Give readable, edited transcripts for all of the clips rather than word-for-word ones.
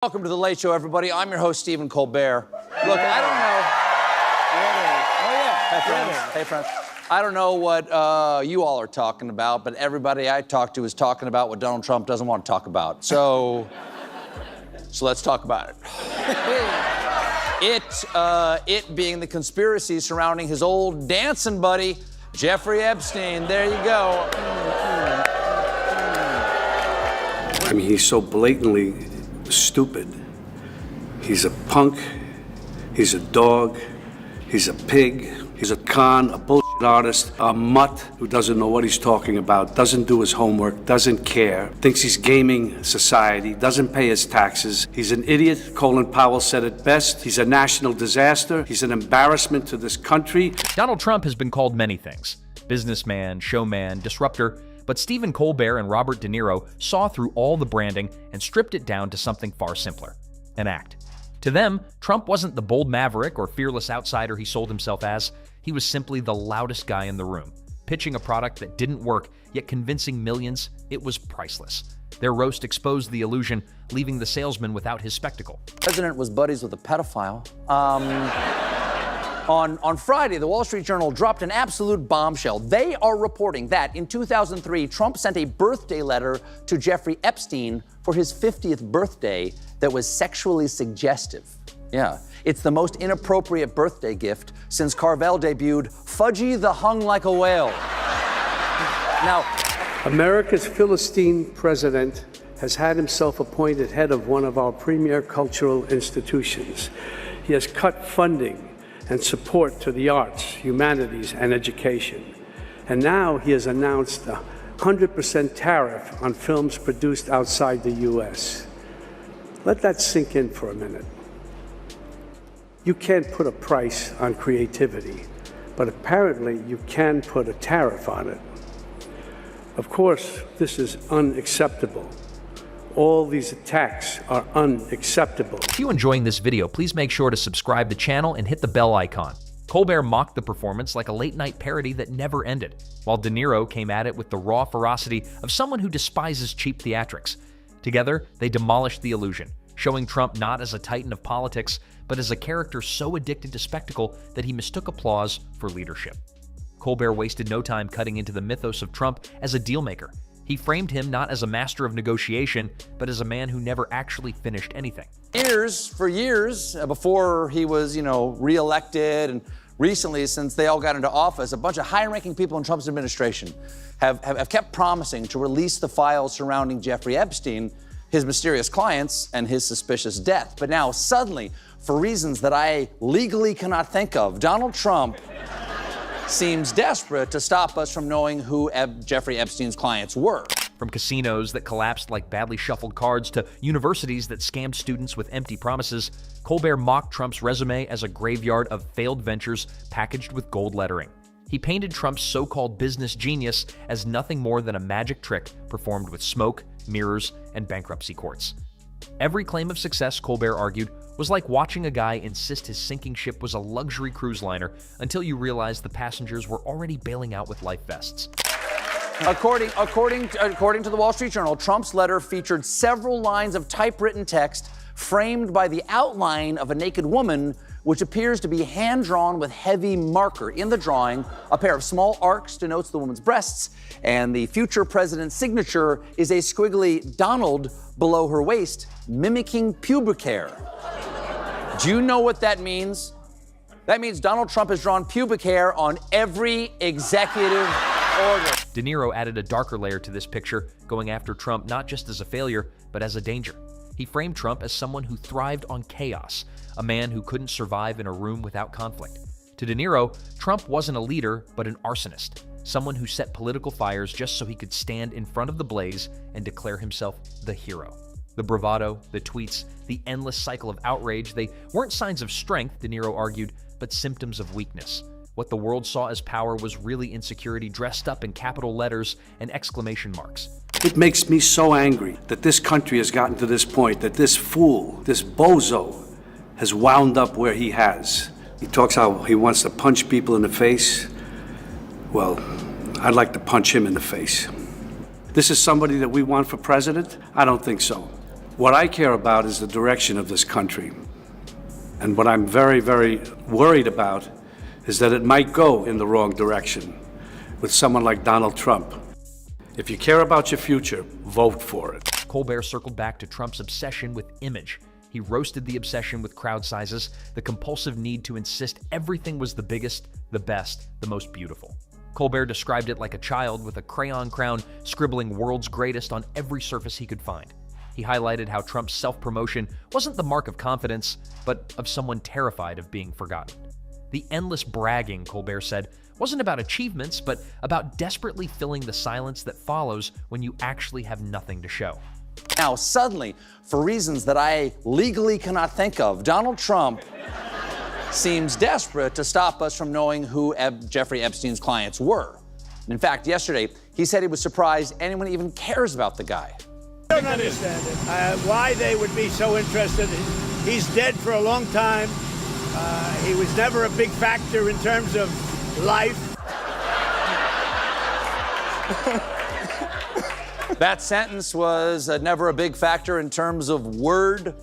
Welcome to The Late Show, everybody. I'm your host, Stephen Colbert. Look, I don't know. Hey, friends. I don't know what you all are talking about, but everybody I talk to is talking about what Donald Trump doesn't want to talk about. So let's talk about it. It being the conspiracy surrounding his old dancing buddy, Jeffrey Epstein. There you go. I mean, he's so blatantly stupid. He's a punk, he's a dog, he's a pig, he's a con, a bullshit artist, a mutt who doesn't know what he's talking about, doesn't do his homework, doesn't care, thinks he's gaming society, doesn't pay his taxes. He's an idiot. Colin Powell said it best. He's a national disaster. He's an embarrassment to this country. Donald Trump has been called many things: businessman, showman, disruptor. But Stephen Colbert and Robert De Niro saw through all the branding and stripped it down to something far simpler: an act. To them, Trump wasn't the bold maverick or fearless outsider he sold himself as. He was simply the loudest guy in the room, pitching a product that didn't work, yet convincing millions it was priceless. Their roast exposed the illusion, leaving the salesman without his spectacle. The president was buddies with a pedophile. On Friday, the Wall Street Journal dropped an absolute bombshell. They are reporting that in 2003, Trump sent a birthday letter to Jeffrey Epstein for his 50th birthday that was sexually suggestive. Yeah, it's the most inappropriate birthday gift since Carvel debuted Fudgy the Hung Like a Whale. Now, America's Philistine president has had himself appointed head of one of our premier cultural institutions. He has cut funding and support to the arts, humanities, and education. And now he has announced a 100% tariff on films produced outside the U.S. Let that sink in for a minute. You can't put a price on creativity, but apparently you can put a tariff on it. Of course, this is unacceptable. All these attacks are unacceptable. If you're enjoying this video, please make sure to subscribe to the channel and hit the bell icon. Colbert mocked the performance like a late-night parody that never ended, while De Niro came at it with the raw ferocity of someone who despises cheap theatrics. Together, they demolished the illusion, showing Trump not as a titan of politics, but as a character so addicted to spectacle that he mistook applause for leadership. Colbert wasted no time cutting into the mythos of Trump as a dealmaker. He framed him not as a master of negotiation, but as a man who never actually finished anything. for years, before he was, reelected, and recently, since they all got into office, a bunch of high-ranking people in Trump's administration have kept promising to release the files surrounding Jeffrey Epstein, his mysterious clients, and his suspicious death. But now, suddenly, for reasons that I legally cannot think of, Donald Trump seems desperate to stop us from knowing who Jeffrey Epstein's clients were. From casinos that collapsed like badly shuffled cards to universities that scammed students with empty promises, Colbert mocked Trump's resume as a graveyard of failed ventures packaged with gold lettering. He painted Trump's so-called business genius as nothing more than a magic trick performed with smoke, mirrors, and bankruptcy courts. Every claim of success, Colbert argued, was like watching a guy insist his sinking ship was a luxury cruise liner until you realized the passengers were already bailing out with life vests. According to the Wall Street Journal, Trump's letter featured several lines of typewritten text framed by the outline of a naked woman, which appears to be hand-drawn with heavy marker. In the drawing, a pair of small arcs denotes the woman's breasts, and the future president's signature is a squiggly Donald below her waist, mimicking pubic hair. Do you know what that means? That means Donald Trump has drawn pubic hair on every executive order. De Niro added a darker layer to this picture, going after Trump not just as a failure, but as a danger. He framed Trump as someone who thrived on chaos, a man who couldn't survive in a room without conflict. To De Niro, Trump wasn't a leader, but an arsonist, someone who set political fires just so he could stand in front of the blaze and declare himself the hero. The bravado, the tweets, the endless cycle of outrage, they weren't signs of strength, De Niro argued, but symptoms of weakness. What the world saw as power was really insecurity dressed up in capital letters and exclamation marks. It makes me so angry that this country has gotten to this point, that this fool, this bozo, has wound up where he has. He talks how he wants to punch people in the face. Well, I'd like to punch him in the face. This is somebody that we want for president? I don't think so. What I care about is the direction of this country. And what I'm very, very worried about is that it might go in the wrong direction with someone like Donald Trump. If you care about your future, vote for it. Colbert circled back to Trump's obsession with image. He roasted the obsession with crowd sizes, the compulsive need to insist everything was the biggest, the best, the most beautiful. Colbert described it like a child with a crayon crown scribbling world's greatest on every surface he could find. He highlighted how Trump's self-promotion wasn't the mark of confidence, but of someone terrified of being forgotten. The endless bragging, Colbert said, wasn't about achievements, but about desperately filling the silence that follows when you actually have nothing to show. Now, suddenly, for reasons that I legally cannot think of, Donald Trump seems desperate to stop us from knowing who Jeffrey Epstein's clients were. In fact, yesterday, he said he was surprised anyone even cares about the guy. I don't understand it. Why they would be so interested. He's dead for a long time. He was never a big factor in terms of life. That sentence was never a big factor in terms of word.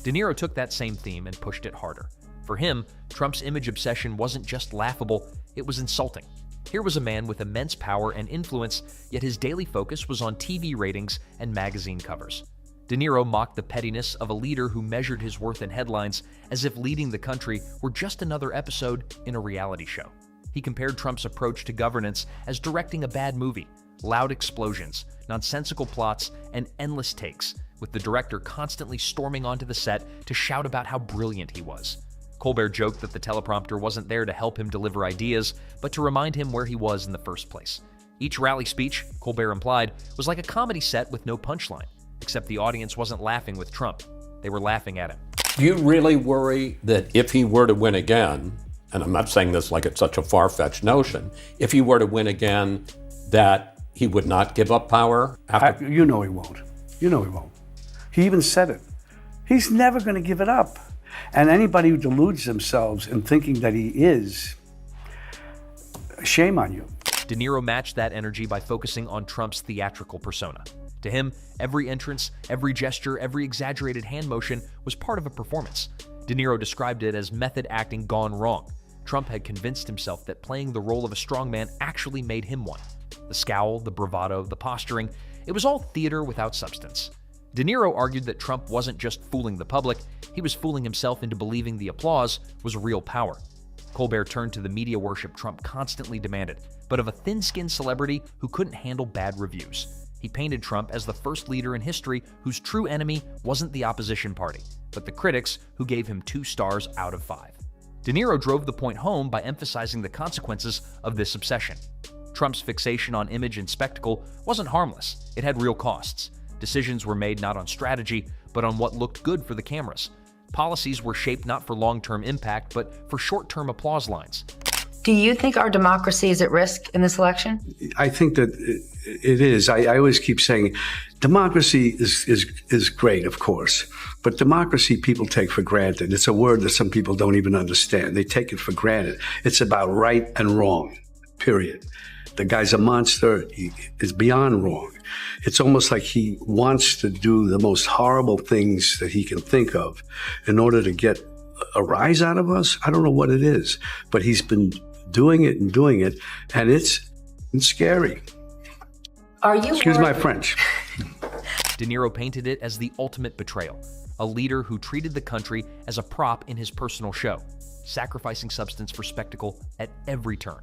De Niro took that same theme and pushed it harder. For him, Trump's image obsession wasn't just laughable, it was insulting. Here was a man with immense power and influence, yet his daily focus was on TV ratings and magazine covers. De Niro mocked the pettiness of a leader who measured his worth in headlines as if leading the country were just another episode in a reality show. He compared Trump's approach to governance as directing a bad movie, loud explosions, nonsensical plots, and endless takes, with the director constantly storming onto the set to shout about how brilliant he was. Colbert joked that the teleprompter wasn't there to help him deliver ideas, but to remind him where he was in the first place. Each rally speech, Colbert implied, was like a comedy set with no punchline, except the audience wasn't laughing with Trump. They were laughing at him. Do you really worry that if he were to win again, and I'm not saying this like it's such a far-fetched notion, if he were to win again, that he would not give up power after? You know he won't. You know he won't. He even said it. He's never going to give it up. And anybody who deludes themselves in thinking that he is, shame on you. De Niro matched that energy by focusing on Trump's theatrical persona. To him, every entrance, every gesture, every exaggerated hand motion was part of a performance. De Niro described it as method acting gone wrong. Trump had convinced himself that playing the role of a strongman actually made him one. The scowl, the bravado, the posturing, it was all theater without substance. De Niro argued that Trump wasn't just fooling the public, he was fooling himself into believing the applause was real power. Colbert turned to the media worship Trump constantly demanded, but of a thin-skinned celebrity who couldn't handle bad reviews. He painted Trump as the first leader in history whose true enemy wasn't the opposition party, but the critics who gave him 2 stars out of 5. De Niro drove the point home by emphasizing the consequences of this obsession. Trump's fixation on image and spectacle wasn't harmless. It had real costs. Decisions were made not on strategy, but on what looked good for the cameras. Policies were shaped not for long-term impact, but for short-term applause lines. Do you think our democracy is at risk in this election? I think that it is. I always keep saying democracy is great, of course, but democracy people take for granted. It's a word that some people don't even understand. They take it for granted. It's about right and wrong, period. The guy's a monster. He is beyond wrong. It's almost like he wants to do the most horrible things that he can think of in order to get a rise out of us. I don't know what it is, but he's been doing it, and it's scary. Are you Excuse my French. De Niro painted it as the ultimate betrayal, a leader who treated the country as a prop in his personal show, sacrificing substance for spectacle at every turn.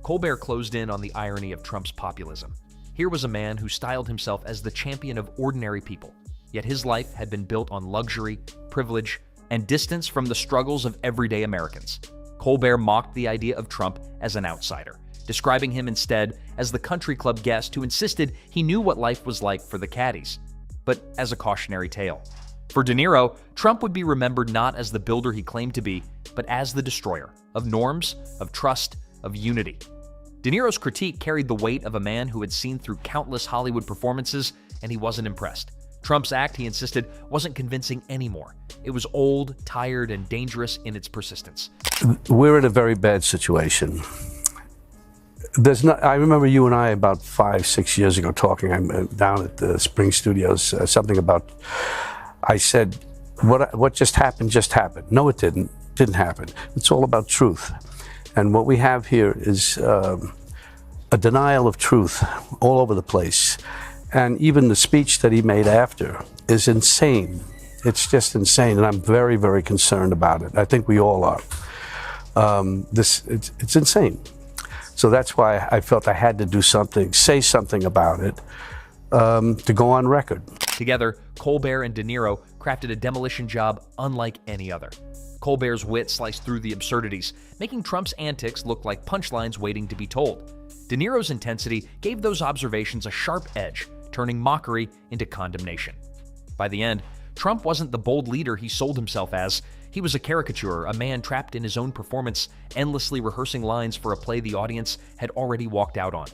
Colbert closed in on the irony of Trump's populism. Here was a man who styled himself as the champion of ordinary people, yet his life had been built on luxury, privilege, and distance from the struggles of everyday Americans. Colbert mocked the idea of Trump as an outsider, describing him instead as the country club guest who insisted he knew what life was like for the caddies, but as a cautionary tale. For De Niro, Trump would be remembered not as the builder he claimed to be, but as the destroyer of norms, of trust, of unity. De Niro's critique carried the weight of a man who had seen through countless Hollywood performances, and he wasn't impressed. Trump's act, he insisted, wasn't convincing anymore. It was old, tired, and dangerous in its persistence. We're in a very bad situation. there's not. I remember you and I about 5-6 years ago talking. I'm down at the Spring Studios. Something about. I said, "What just happened? Just happened." No, it didn't. Didn't happen. It's all about truth, and what we have here is a denial of truth all over the place, and even the speech that he made after is insane. It's just insane, and I'm very, very concerned about it. I think we all are. It's insane. So that's why I felt I had to do something, say something about it, to go on record. Together, Colbert and De Niro crafted a demolition job unlike any other. Colbert's wit sliced through the absurdities, making Trump's antics look like punchlines waiting to be told. De Niro's intensity gave those observations a sharp edge, turning mockery into condemnation. By the end, Trump wasn't the bold leader he sold himself as. He was a caricature, a man trapped in his own performance, endlessly rehearsing lines for a play the audience had already walked out on.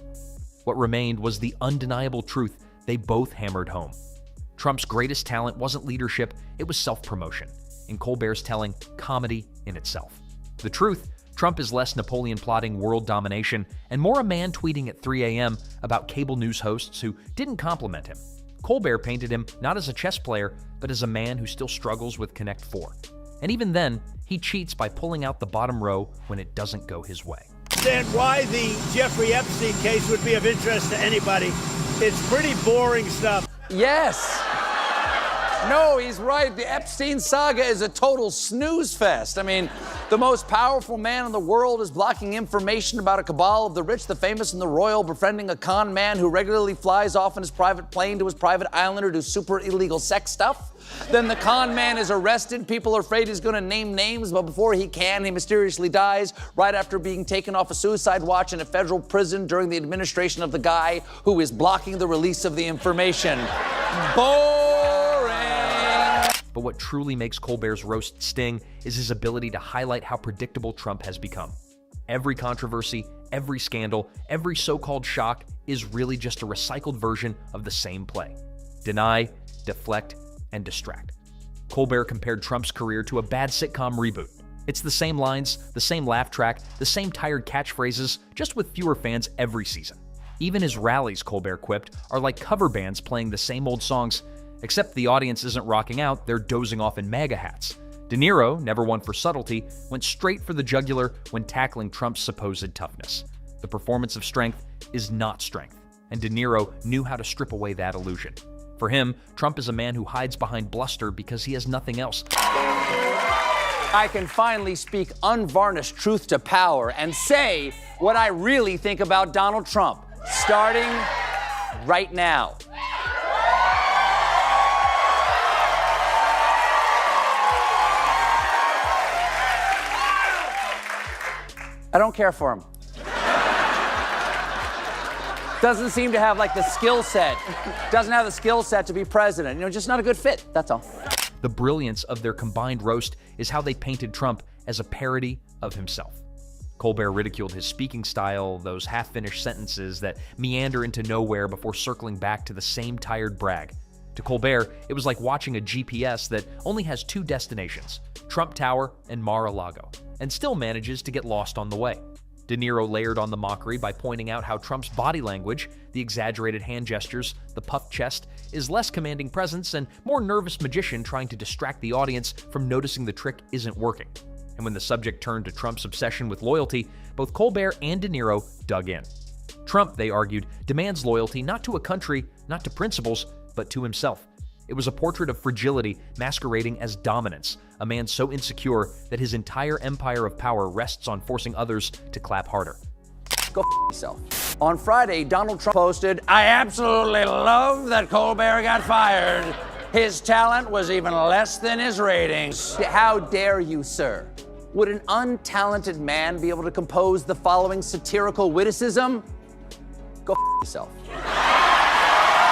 What remained was the undeniable truth they both hammered home. Trump's greatest talent wasn't leadership, it was self-promotion. In Colbert's telling, comedy in itself. The truth, Trump is less Napoleon plotting world domination and more a man tweeting at 3 a.m. about cable news hosts who didn't compliment him. Colbert painted him not as a chess player, but as a man who still struggles with Connect 4. And even then, he cheats by pulling out the bottom row when it doesn't go his way. Understand why the Jeffrey Epstein case would be of interest to anybody. It's pretty boring stuff. Yes. No, he's right. The Epstein saga is a total snooze fest. I mean, the most powerful man in the world is blocking information about a cabal of the rich, the famous, and the royal, befriending a con man who regularly flies off in his private plane to his private island or do super illegal sex stuff. Then the con man is arrested. People are afraid he's going to name names, but before he can, he mysteriously dies right after being taken off a suicide watch in a federal prison during the administration of the guy who is blocking the release of the information. Boring. But what truly makes Colbert's roast sting is his ability to highlight how predictable Trump has become. Every controversy, every scandal, every so-called shock is really just a recycled version of the same play. Deny, deflect, and distract. Colbert compared Trump's career to a bad sitcom reboot. It's the same lines, the same laugh track, the same tired catchphrases, just with fewer fans every season. Even his rallies, Colbert quipped, are like cover bands playing the same old songs, except the audience isn't rocking out, they're dozing off in MAGA hats. De Niro, never one for subtlety, went straight for the jugular when tackling Trump's supposed toughness. The performance of strength is not strength, and De Niro knew how to strip away that illusion. For him, Trump is a man who hides behind bluster because he has nothing else. I can finally speak unvarnished truth to power and say what I really think about Donald Trump, starting right now. I don't care for him. Doesn't seem to have like the skill set. Doesn't have the skill set to be president. You know, just not a good fit, that's all. The brilliance of their combined roast is how they painted Trump as a parody of himself. Colbert ridiculed his speaking style, those half-finished sentences that meander into nowhere before circling back to the same tired brag. To Colbert, it was like watching a GPS that only has two destinations, Trump Tower and Mar-a-Lago, and still manages to get lost on the way. De Niro layered on the mockery by pointing out how Trump's body language, the exaggerated hand gestures, the puffed chest, is less commanding presence and more nervous magician trying to distract the audience from noticing the trick isn't working. And when the subject turned to Trump's obsession with loyalty, both Colbert and De Niro dug in. Trump, they argued, demands loyalty not to a country, not to principles, but to himself. It was a portrait of fragility masquerading as dominance, a man so insecure that his entire empire of power rests on forcing others to clap harder. Go f yourself. On Friday, Donald Trump posted, "I absolutely love that Colbert got fired. His talent was even less than his ratings." How dare you, sir? Would an untalented man be able to compose the following satirical witticism? Go f yourself.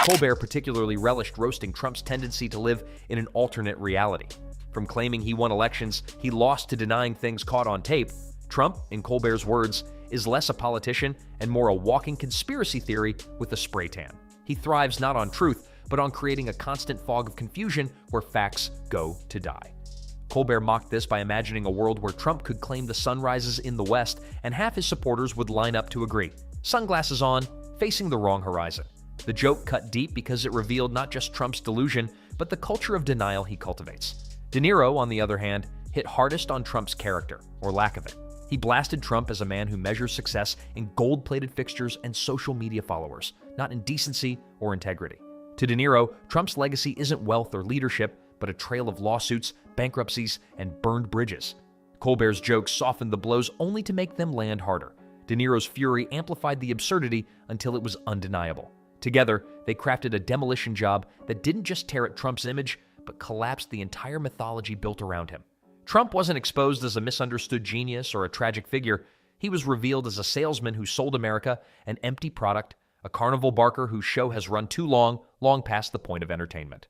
Colbert particularly relished roasting Trump's tendency to live in an alternate reality. From claiming he won elections, he lost to denying things caught on tape, Trump, in Colbert's words, is less a politician and more a walking conspiracy theory with a spray tan. He thrives not on truth, but on creating a constant fog of confusion where facts go to die. Colbert mocked this by imagining a world where Trump could claim the sun rises in the West and half his supporters would line up to agree. sunglasses on, facing the wrong horizon. The joke cut deep because it revealed not just Trump's delusion, but the culture of denial he cultivates. De Niro, on the other hand, hit hardest on Trump's character, or lack of it. He blasted Trump as a man who measures success in gold-plated fixtures and social media followers, not in decency or integrity. To De Niro, Trump's legacy isn't wealth or leadership, but a trail of lawsuits, bankruptcies, and burned bridges. Colbert's jokes softened the blows only to make them land harder. De Niro's fury amplified the absurdity until it was undeniable. Together, they crafted a demolition job that didn't just tear at Trump's image, but collapsed the entire mythology built around him. Trump wasn't exposed as a misunderstood genius or a tragic figure. He was revealed as a salesman who sold America an empty product, a carnival barker whose show has run too long past the point of entertainment.